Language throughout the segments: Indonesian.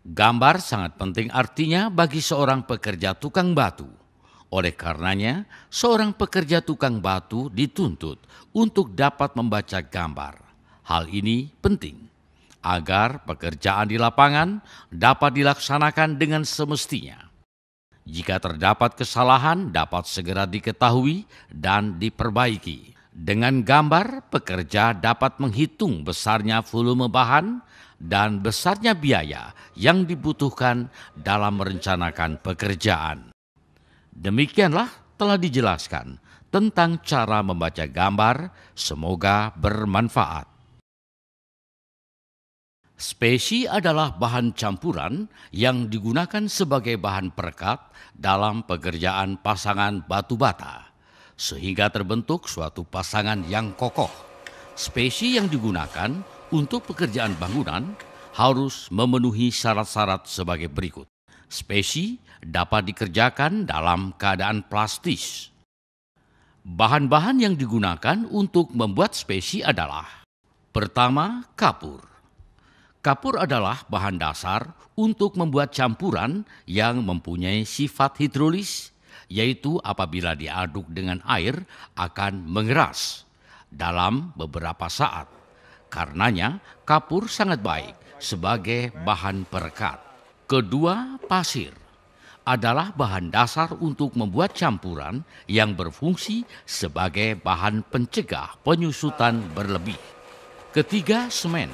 Gambar sangat penting artinya bagi seorang pekerja tukang batu. Oleh karenanya, seorang pekerja tukang batu dituntut untuk dapat membaca gambar. Hal ini penting agar pekerjaan di lapangan dapat dilaksanakan dengan semestinya. Jika terdapat kesalahan, dapat segera diketahui dan diperbaiki. Dengan gambar, pekerja dapat menghitung besarnya volume bahan dan besarnya biaya yang dibutuhkan dalam merencanakan pekerjaan. Demikianlah telah dijelaskan tentang cara membaca gambar, semoga bermanfaat. Spesi adalah bahan campuran yang digunakan sebagai bahan perekat dalam pekerjaan pasangan batu bata, sehingga terbentuk suatu pasangan yang kokoh. Spesi yang digunakan untuk pekerjaan bangunan harus memenuhi syarat-syarat sebagai berikut. Spesi dapat dikerjakan dalam keadaan plastis. Bahan-bahan yang digunakan untuk membuat spesi adalah: pertama, kapur. Kapur adalah bahan dasar untuk membuat campuran yang mempunyai sifat hidrolis, yaitu apabila diaduk dengan air akan mengeras dalam beberapa saat. Karenanya, kapur sangat baik sebagai bahan perekat. Kedua, pasir adalah bahan dasar untuk membuat campuran yang berfungsi sebagai bahan pencegah penyusutan berlebih. Ketiga, semen.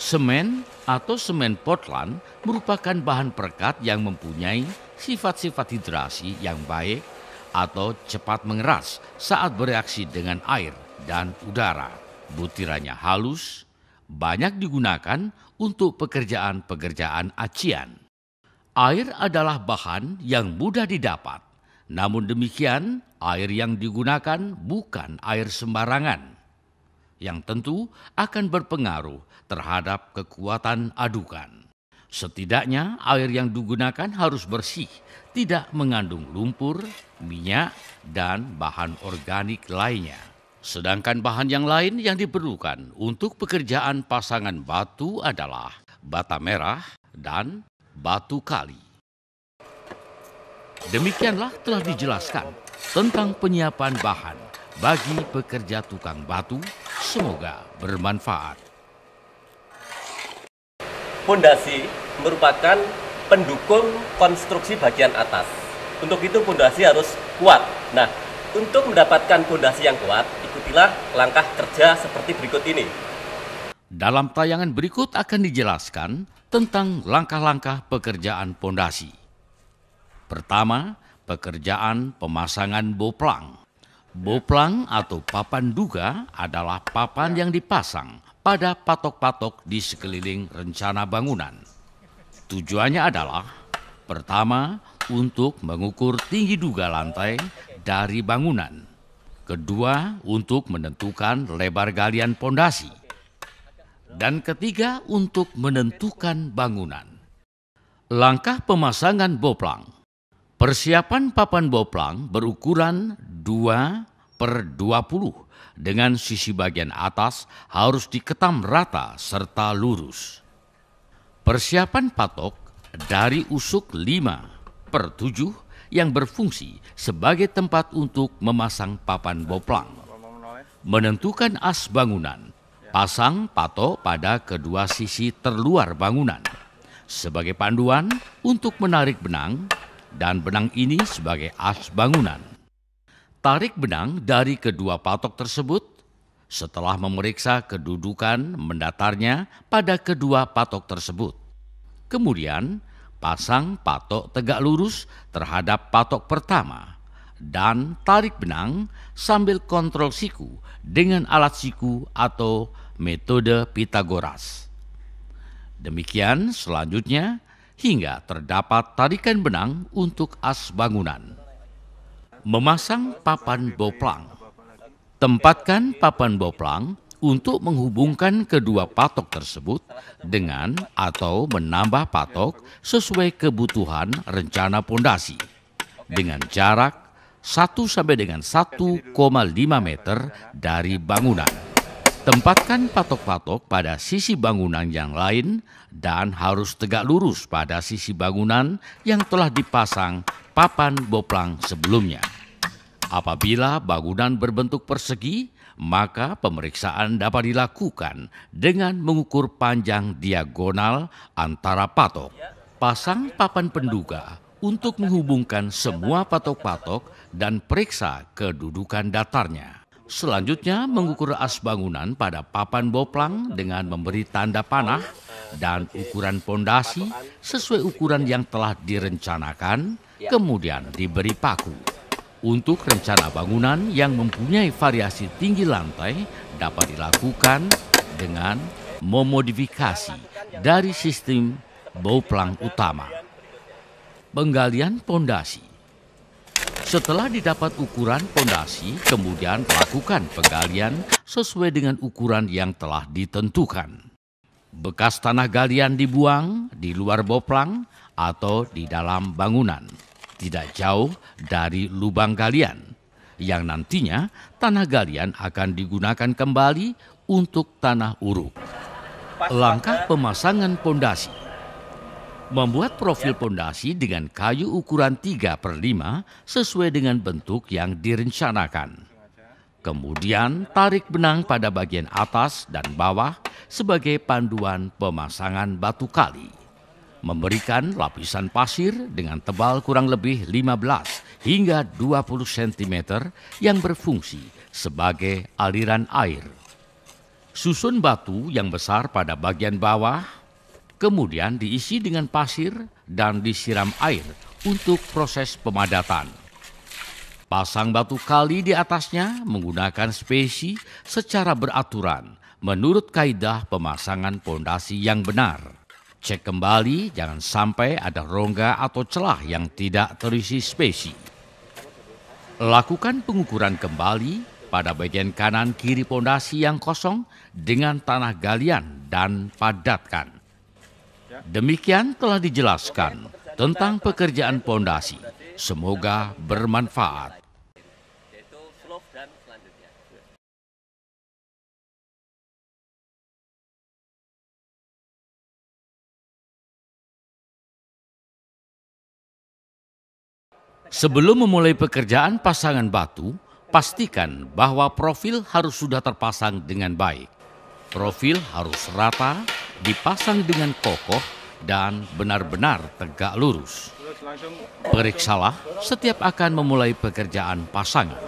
Semen atau semen Portland merupakan bahan perekat yang mempunyai sifat-sifat hidrasi yang baik atau cepat mengeras saat bereaksi dengan air dan udara. Butirannya halus, banyak digunakan untuk pekerjaan-pekerjaan acian. Air adalah bahan yang mudah didapat, namun demikian air yang digunakan bukan air sembarangan, yang tentu akan berpengaruh terhadap kekuatan adukan. Setidaknya air yang digunakan harus bersih, tidak mengandung lumpur, minyak, dan bahan organik lainnya. Sedangkan bahan yang lain yang diperlukan untuk pekerjaan pasangan batu adalah bata merah dan batu kali. Demikianlah telah dijelaskan tentang penyiapan bahan bagi pekerja tukang batu, semoga bermanfaat. Pondasi merupakan pendukung konstruksi bagian atas. Untuk itu pondasi harus kuat. Nah, untuk mendapatkan pondasi yang kuat, ikutilah langkah kerja seperti berikut ini. Dalam tayangan berikut akan dijelaskan tentang langkah-langkah pekerjaan pondasi. Pertama, pekerjaan pemasangan boplang. Boplang atau papan duga adalah papan yang dipasang pada patok-patok di sekeliling rencana bangunan. Tujuannya adalah: pertama, untuk mengukur tinggi duga lantai dari bangunan. Kedua, untuk menentukan lebar galian pondasi. Dan ketiga, untuk menentukan bangunan. Langkah pemasangan boplang. Persiapan papan boplang berukuran 2/20 dengan sisi bagian atas harus diketam rata serta lurus. Persiapan patok dari usuk 5/7 yang berfungsi sebagai tempat untuk memasang papan boplang. Menentukan as bangunan. Pasang patok pada kedua sisi terluar bangunan sebagai panduan untuk menarik benang, dan benang ini sebagai as bangunan. Tarik benang dari kedua patok tersebut setelah memeriksa kedudukan mendatarnya pada kedua patok tersebut. Kemudian pasang patok tegak lurus terhadap patok pertama dan tarik benang sambil kontrol siku dengan alat siku atau metode Pythagoras. Demikian selanjutnya hingga terdapat tarikan benang untuk as bangunan. Memasang papan boplang. Tempatkan papan boplang untuk menghubungkan kedua patok tersebut dengan atau menambah patok sesuai kebutuhan rencana pondasi dengan jarak 1 sampai dengan 1,5 meter dari bangunan. Tempatkan patok-patok pada sisi bangunan yang lain dan harus tegak lurus pada sisi bangunan yang telah dipasang papan boplang sebelumnya. Apabila bangunan berbentuk persegi, maka pemeriksaan dapat dilakukan dengan mengukur panjang diagonal antara patok. Pasang papan penduga untuk menghubungkan semua patok-patok dan periksa kedudukan datarnya. Selanjutnya, mengukur as bangunan pada papan boplang dengan memberi tanda panah dan ukuran pondasi sesuai ukuran yang telah direncanakan, kemudian diberi paku. Untuk rencana bangunan yang mempunyai variasi tinggi lantai dapat dilakukan dengan memodifikasi dari sistem boplang utama. Penggalian pondasi. Setelah didapat ukuran pondasi, kemudian lakukan penggalian sesuai dengan ukuran yang telah ditentukan. Bekas tanah galian dibuang di luar boplang atau di dalam bangunan, tidak jauh dari lubang galian, yang nantinya tanah galian akan digunakan kembali untuk tanah uruk. Langkah pemasangan pondasi. Membuat profil pondasi dengan kayu ukuran 3/5 sesuai dengan bentuk yang direncanakan. Kemudian tarik benang pada bagian atas dan bawah sebagai panduan pemasangan batu kali. Memberikan lapisan pasir dengan tebal kurang lebih 15 hingga 20 cm yang berfungsi sebagai aliran air. Susun batu yang besar pada bagian bawah, kemudian diisi dengan pasir dan disiram air untuk proses pemadatan. Pasang batu kali di atasnya menggunakan spesi secara beraturan menurut kaidah pemasangan pondasi yang benar. Cek kembali jangan sampai ada rongga atau celah yang tidak terisi spesi. Lakukan pengukuran kembali pada bagian kanan kiri pondasi yang kosong dengan tanah galian dan padatkan. Demikian telah dijelaskan tentang pekerjaan pondasi. Semoga bermanfaat. Sebelum memulai pekerjaan pasangan batu, pastikan bahwa profil harus sudah terpasang dengan baik. Profil harus rata, dipasang dengan kokoh, dan benar-benar tegak lurus. Periksalah setiap akan memulai pekerjaan pasangan.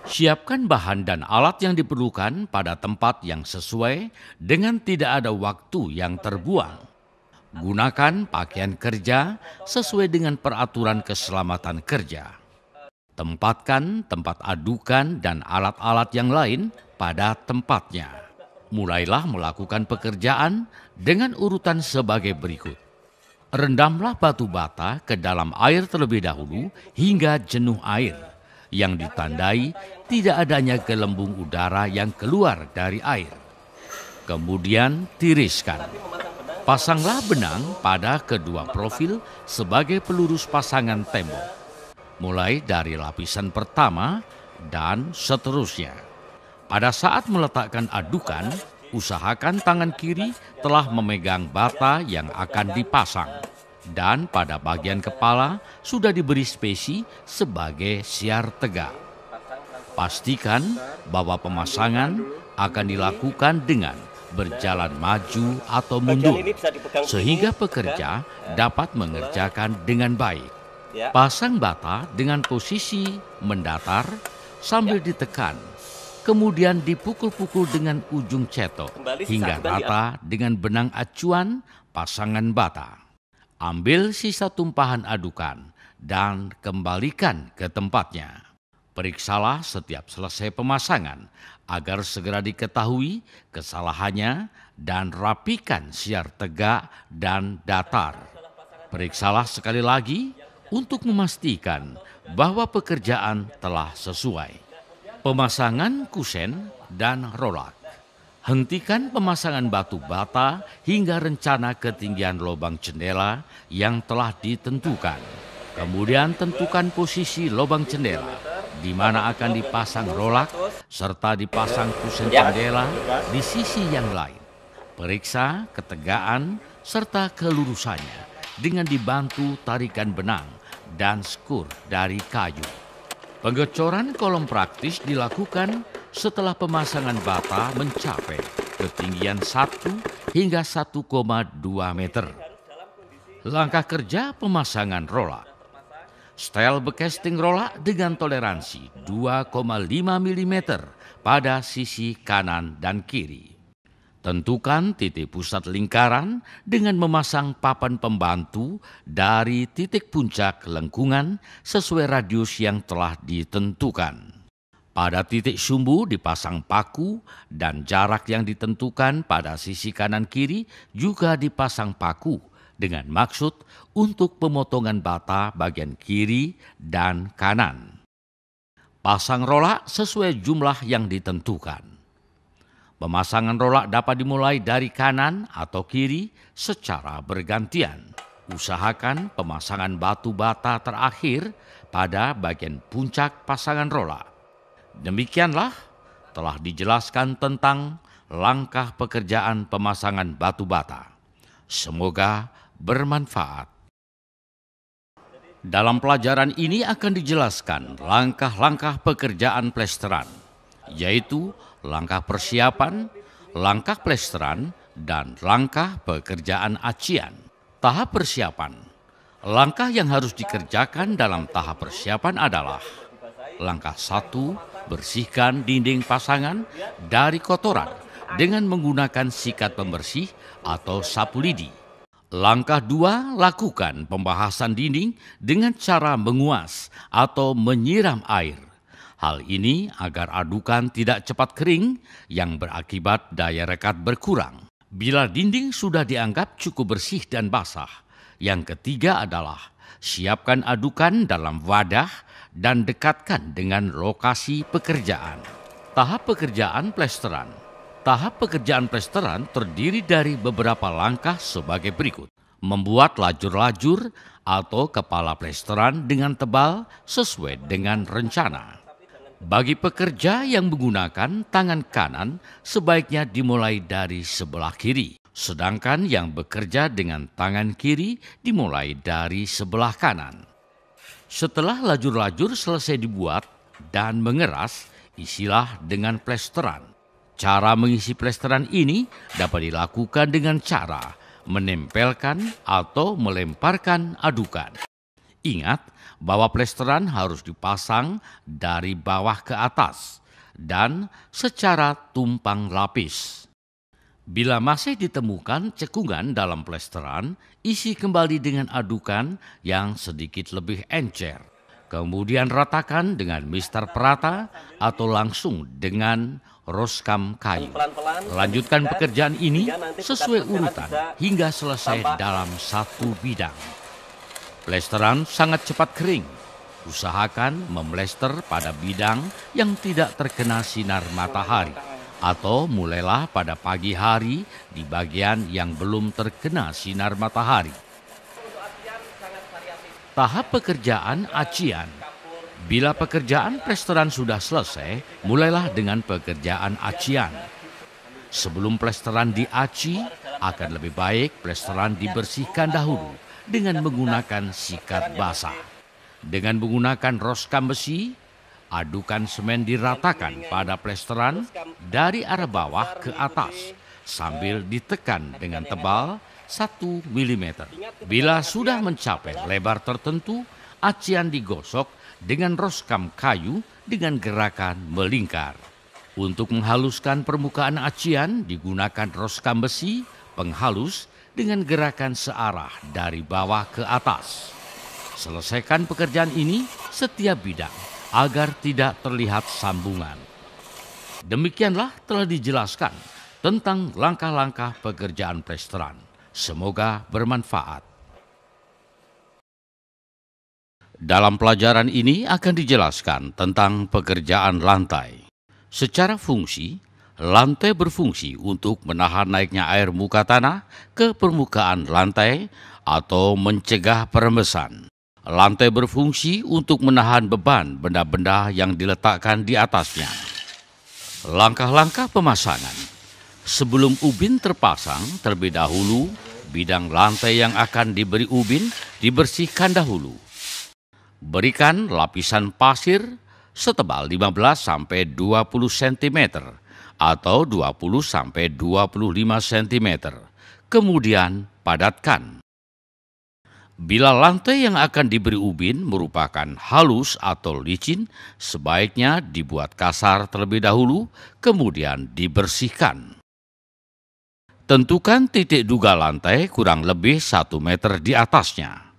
Siapkan bahan dan alat yang diperlukan pada tempat yang sesuai dengan tidak ada waktu yang terbuang. Gunakan pakaian kerja sesuai dengan peraturan keselamatan kerja. Tempatkan tempat adukan dan alat-alat yang lain pada tempatnya. Mulailah melakukan pekerjaan dengan urutan sebagai berikut. Rendamlah batu bata ke dalam air terlebih dahulu hingga jenuh air, yang ditandai tidak adanya gelembung udara yang keluar dari air. Kemudian tiriskan. Pasanglah benang pada kedua profil sebagai pelurus pasangan tembok, mulai dari lapisan pertama dan seterusnya. Pada saat meletakkan adukan, usahakan tangan kiri telah memegang bata yang akan dipasang. Dan pada bagian kepala sudah diberi spesi sebagai siar tegak. Pastikan bahwa pemasangan akan dilakukan dengan berjalan maju atau mundur, sehingga pekerja dapat mengerjakan dengan baik. Pasang bata dengan posisi mendatar sambil ditekan. Kemudian dipukul-pukul dengan ujung cetok hingga rata dengan benang acuan pasangan bata. Ambil sisa tumpahan adukan dan kembalikan ke tempatnya. Periksalah setiap selesai pemasangan agar segera diketahui kesalahannya dan rapikan siar tegak dan datar. Periksalah sekali lagi untuk memastikan bahwa pekerjaan telah sesuai. Pemasangan kusen dan rolak. Hentikan pemasangan batu bata hingga rencana ketinggian lubang jendela yang telah ditentukan. Kemudian tentukan posisi lubang jendela. di mana akan dipasang rolak serta dipasang kusen jendela di sisi yang lain. Periksa ketegaan serta kelurusannya dengan dibantu tarikan benang dan skur dari kayu. Pengecoran kolom praktis dilakukan setelah pemasangan bata mencapai ketinggian 1 hingga 1,2 meter. Langkah kerja pemasangan rolak. Setel bekasting rolak dengan toleransi 2,5 mm pada sisi kanan dan kiri. Tentukan titik pusat lingkaran dengan memasang papan pembantu dari titik puncak lengkungan sesuai radius yang telah ditentukan. Pada titik sumbu dipasang paku dan jarak yang ditentukan pada sisi kanan kiri juga dipasang paku dengan maksud untuk pemotongan bata bagian kiri dan kanan. Pasang rolak sesuai jumlah yang ditentukan. Pemasangan rolak dapat dimulai dari kanan atau kiri secara bergantian. Usahakan pemasangan batu bata terakhir pada bagian puncak pasangan rolak. Demikianlah telah dijelaskan tentang langkah pekerjaan pemasangan batu bata. Semoga bermanfaat. Dalam pelajaran ini akan dijelaskan langkah-langkah pekerjaan plesteran, yaitu langkah persiapan, langkah plesteran, dan langkah pekerjaan acian. Tahap persiapan. Langkah yang harus dikerjakan dalam tahap persiapan adalah: langkah 1, bersihkan dinding pasangan dari kotoran dengan menggunakan sikat pembersih atau sapu lidi. Langkah 2, lakukan pembahasan dinding dengan cara menguas atau menyiram air. Hal ini agar adukan tidak cepat kering yang berakibat daya rekat berkurang. Bila dinding sudah dianggap cukup bersih dan basah. Yang ketiga adalah siapkan adukan dalam wadah dan dekatkan dengan lokasi pekerjaan. Tahap pekerjaan plesteran. Tahap pekerjaan plesteran terdiri dari beberapa langkah sebagai berikut. Membuat lajur-lajur atau kepala plesteran dengan tebal sesuai dengan rencana. Bagi pekerja yang menggunakan tangan kanan, sebaiknya dimulai dari sebelah kiri. Sedangkan yang bekerja dengan tangan kiri dimulai dari sebelah kanan. Setelah lajur-lajur selesai dibuat dan mengeras, isilah dengan plesteran. Cara mengisi plesteran ini dapat dilakukan dengan cara menempelkan atau melemparkan adukan. Ingat bahwa plesteran harus dipasang dari bawah ke atas dan secara tumpang lapis. Bila masih ditemukan cekungan dalam plesteran, isi kembali dengan adukan yang sedikit lebih encer. Kemudian ratakan dengan mister perata atau langsung dengan roskam kayu. Lanjutkan pekerjaan ini sesuai urutan hingga selesai dalam satu bidang. Plesteran sangat cepat kering. Usahakan memplester pada bidang yang tidak terkena sinar matahari atau mulailah pada pagi hari di bagian yang belum terkena sinar matahari. Tahap pekerjaan acian. Bila pekerjaan plesteran sudah selesai, mulailah dengan pekerjaan acian. Sebelum plesteran diaci, akan lebih baik plesteran dibersihkan dahulu dengan menggunakan sikat basah. Dengan menggunakan roskam besi, adukan semen diratakan pada plesteran dari arah bawah ke atas sambil ditekan dengan tebal 1 mm. Bila sudah mencapai lebar tertentu, acian digosok dengan roskam kayu dengan gerakan melingkar. Untuk menghaluskan permukaan acian digunakan roskam besi penghalus dengan gerakan searah dari bawah ke atas. Selesaikan pekerjaan ini setiap bidang agar tidak terlihat sambungan. Demikianlah telah dijelaskan tentang langkah-langkah pekerjaan plesteran. Semoga bermanfaat. Dalam pelajaran ini akan dijelaskan tentang pekerjaan lantai. Secara fungsi, lantai berfungsi untuk menahan naiknya air muka tanah ke permukaan lantai atau mencegah perembesan. Lantai berfungsi untuk menahan beban benda-benda yang diletakkan di atasnya. Langkah-langkah pemasangan. Sebelum ubin terpasang, terlebih dahulu bidang lantai yang akan diberi ubin dibersihkan dahulu. Berikan lapisan pasir setebal 15-20 cm atau 20-25 cm. Kemudian padatkan. Bila lantai yang akan diberi ubin merupakan halus atau licin, sebaiknya dibuat kasar terlebih dahulu, kemudian dibersihkan. Tentukan titik duga lantai kurang lebih 1 meter di atasnya.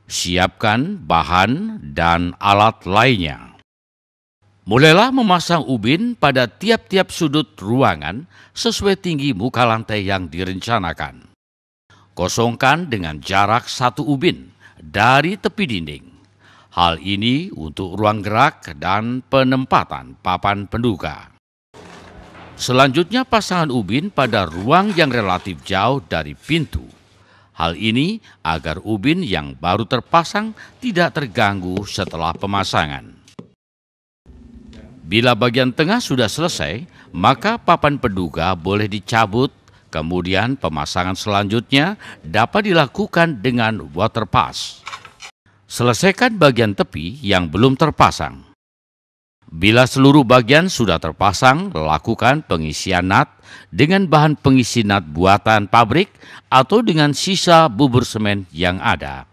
Siapkan bahan dan alat lainnya. Mulailah memasang ubin pada tiap-tiap sudut ruangan sesuai tinggi muka lantai yang direncanakan. Kosongkan dengan jarak 1 ubin dari tepi dinding. Hal ini untuk ruang gerak dan penempatan papan penduga. Selanjutnya pasangan ubin pada ruang yang relatif jauh dari pintu. Hal ini agar ubin yang baru terpasang tidak terganggu setelah pemasangan. Bila bagian tengah sudah selesai, maka papan penduga boleh dicabut. Kemudian pemasangan selanjutnya dapat dilakukan dengan water pass. Selesaikan bagian tepi yang belum terpasang. Bila seluruh bagian sudah terpasang, lakukan pengisian nut dengan bahan pengisi nut buatan pabrik atau dengan sisa bubur semen yang ada.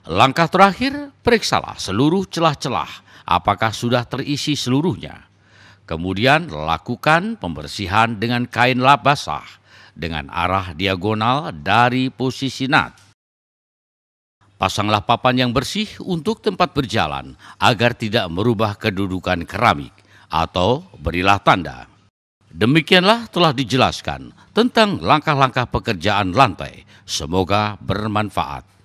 Langkah terakhir, periksalah seluruh celah-celah apakah sudah terisi seluruhnya. Kemudian lakukan pembersihan dengan kain lap basah dengan arah diagonal dari posisi nut. Pasanglah papan yang bersih untuk tempat berjalan agar tidak merubah kedudukan keramik atau berilah tanda. Demikianlah telah dijelaskan tentang langkah-langkah pekerjaan lantai. Semoga bermanfaat.